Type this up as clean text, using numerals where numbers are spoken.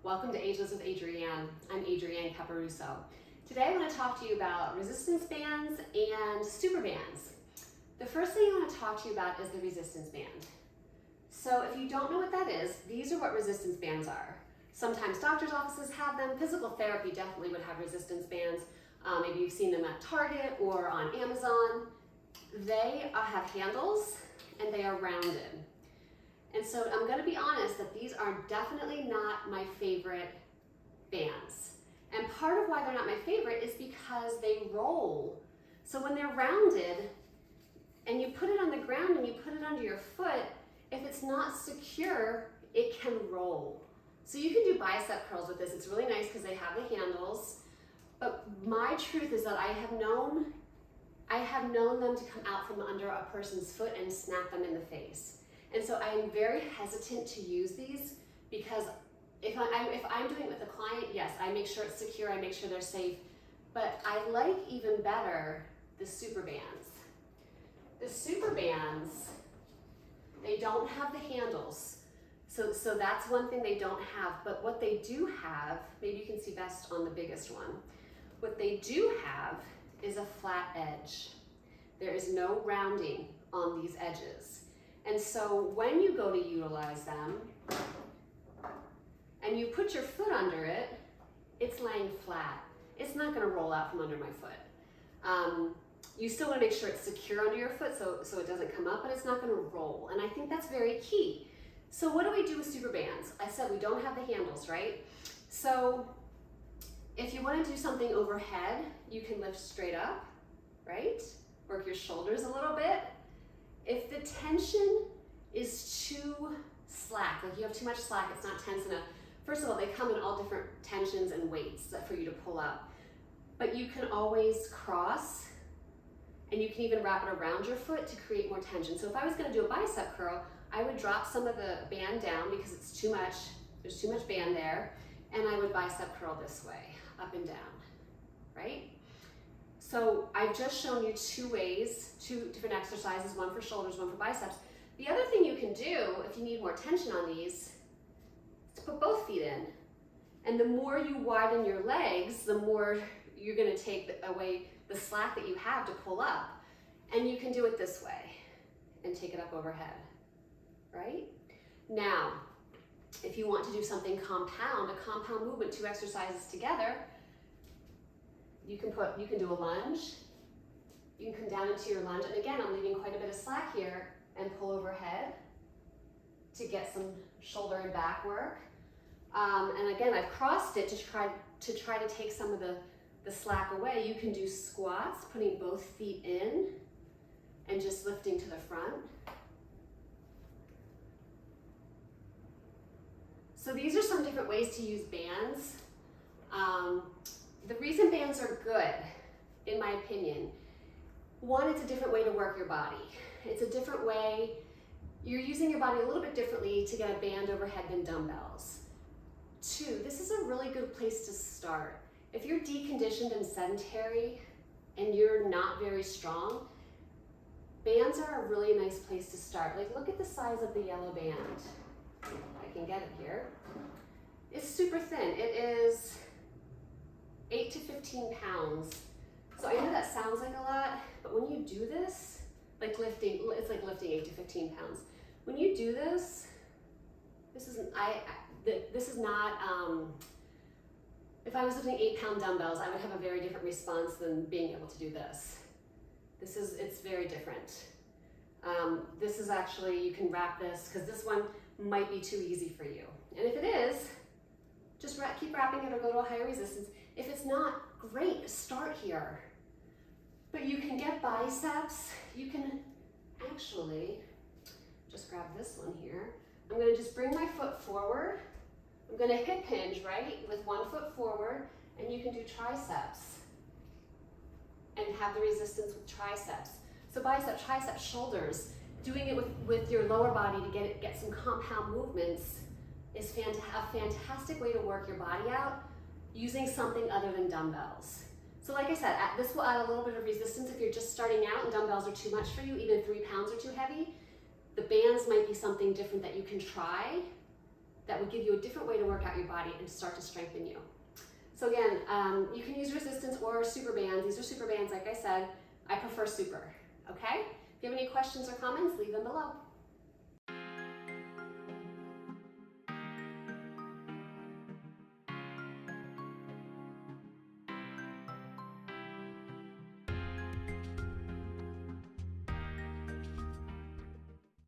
Welcome to Ageless with Adrianne. I'm Adrianne Caparuso. Today I want to talk to you about resistance bands and super bands. The first thing I want to talk to you about is the resistance band. So if you don't know what that is, these are what resistance bands are. Sometimes doctor's offices have them. Physical therapy definitely would have resistance bands. Maybe you've seen them at Target or on Amazon. They have handles and they are rounded. And so I'm going to be honest that these are definitely not my favorite bands. And part of why they're not my favorite is because they roll. So when they're rounded and you put it on the ground and you put it under your foot, if it's not secure, it can roll. So you can do bicep curls with this. It's really nice because they have the handles. But my truth is that I have known them to come out from under a person's foot and snap them in the face. And so I am very hesitant to use these because if I'm doing it with a client, yes, I make sure it's secure, I make sure they're safe, but I like even better the super bands. The super bands, they don't have the handles. So that's one thing they don't have, but what they do have, maybe you can see best on the biggest one, what they do have is a flat edge. There is no rounding on these edges. And so when you go to utilize them and you put your foot under it, it's laying flat. It's not going to roll out from under my foot. You still want to make sure it's secure under your foot so it doesn't come up, but it's not going to roll. And I think that's very key. So what do we do with super bands? I said we don't have the handles, right? So if you want to do something overhead, you can lift straight up, right? Work your shoulders a little bit. If the tension is too slack, like you have too much slack, it's not tense enough. First of all, they come in all different tensions and weights for you to pull up. But you can always cross, and you can even wrap it around your foot to create more tension. So if I was going to do a bicep curl, I would drop some of the band down because it's too much, there's too much band there, and I would bicep curl this way, up and down, right? So I've just shown you two ways, two different exercises, one for shoulders, one for biceps. The other thing you can do, if you need more tension on these, is to put both feet in. And the more you widen your legs, the more you're gonna take away the slack that you have to pull up. And you can do it this way and take it up overhead, right? Now, if you want to do something compound, a compound movement, two exercises together, you can do a lunge, you can come down into your lunge, and again, I'm leaving quite a bit of slack here, and pull overhead to get some shoulder and back work. And again, I've crossed it to try to take some of the slack away. You can do squats, putting both feet in, and just lifting to the front. So these are some different ways to use bands. The reason bands are good, in my opinion, one, it's a different way to work your body. It's a different way, you're using your body a little bit differently to get a band overhead than dumbbells. Two, this is a really good place to start. If you're deconditioned and sedentary and you're not very strong, bands are a really nice place to start. Like, look at the size of the yellow band. I can get it here. It's super thin. It is 8 to 15 pounds. So I know that sounds like a lot, but when you do this, like lifting, it's like lifting 8 to 15 pounds. When you do this, this is not, if I was lifting 8-pound dumbbells, I would have a very different response than being able to do this. It's very different. This is actually, you can wrap this, because this one might be too easy for you. And if it is, just keep wrapping it or go to a higher resistance. If it's not, great, start here. But you can get biceps. You can actually, just grab this one here. I'm gonna just bring my foot forward. I'm gonna hip hinge, right, with one foot forward, and you can do triceps and have the resistance with triceps. So biceps, triceps, shoulders, doing it with your lower body to get some compound movements is a fantastic way to work your body out using something other than dumbbells. So like I said, this will add a little bit of resistance if you're just starting out and dumbbells are too much for you, even 3 pounds are too heavy. The bands might be something different that you can try that would give you a different way to work out your body and start to strengthen you. So again, you can use resistance or super bands. These are super bands, like I said. I prefer super, okay? If you have any questions or comments, leave them below.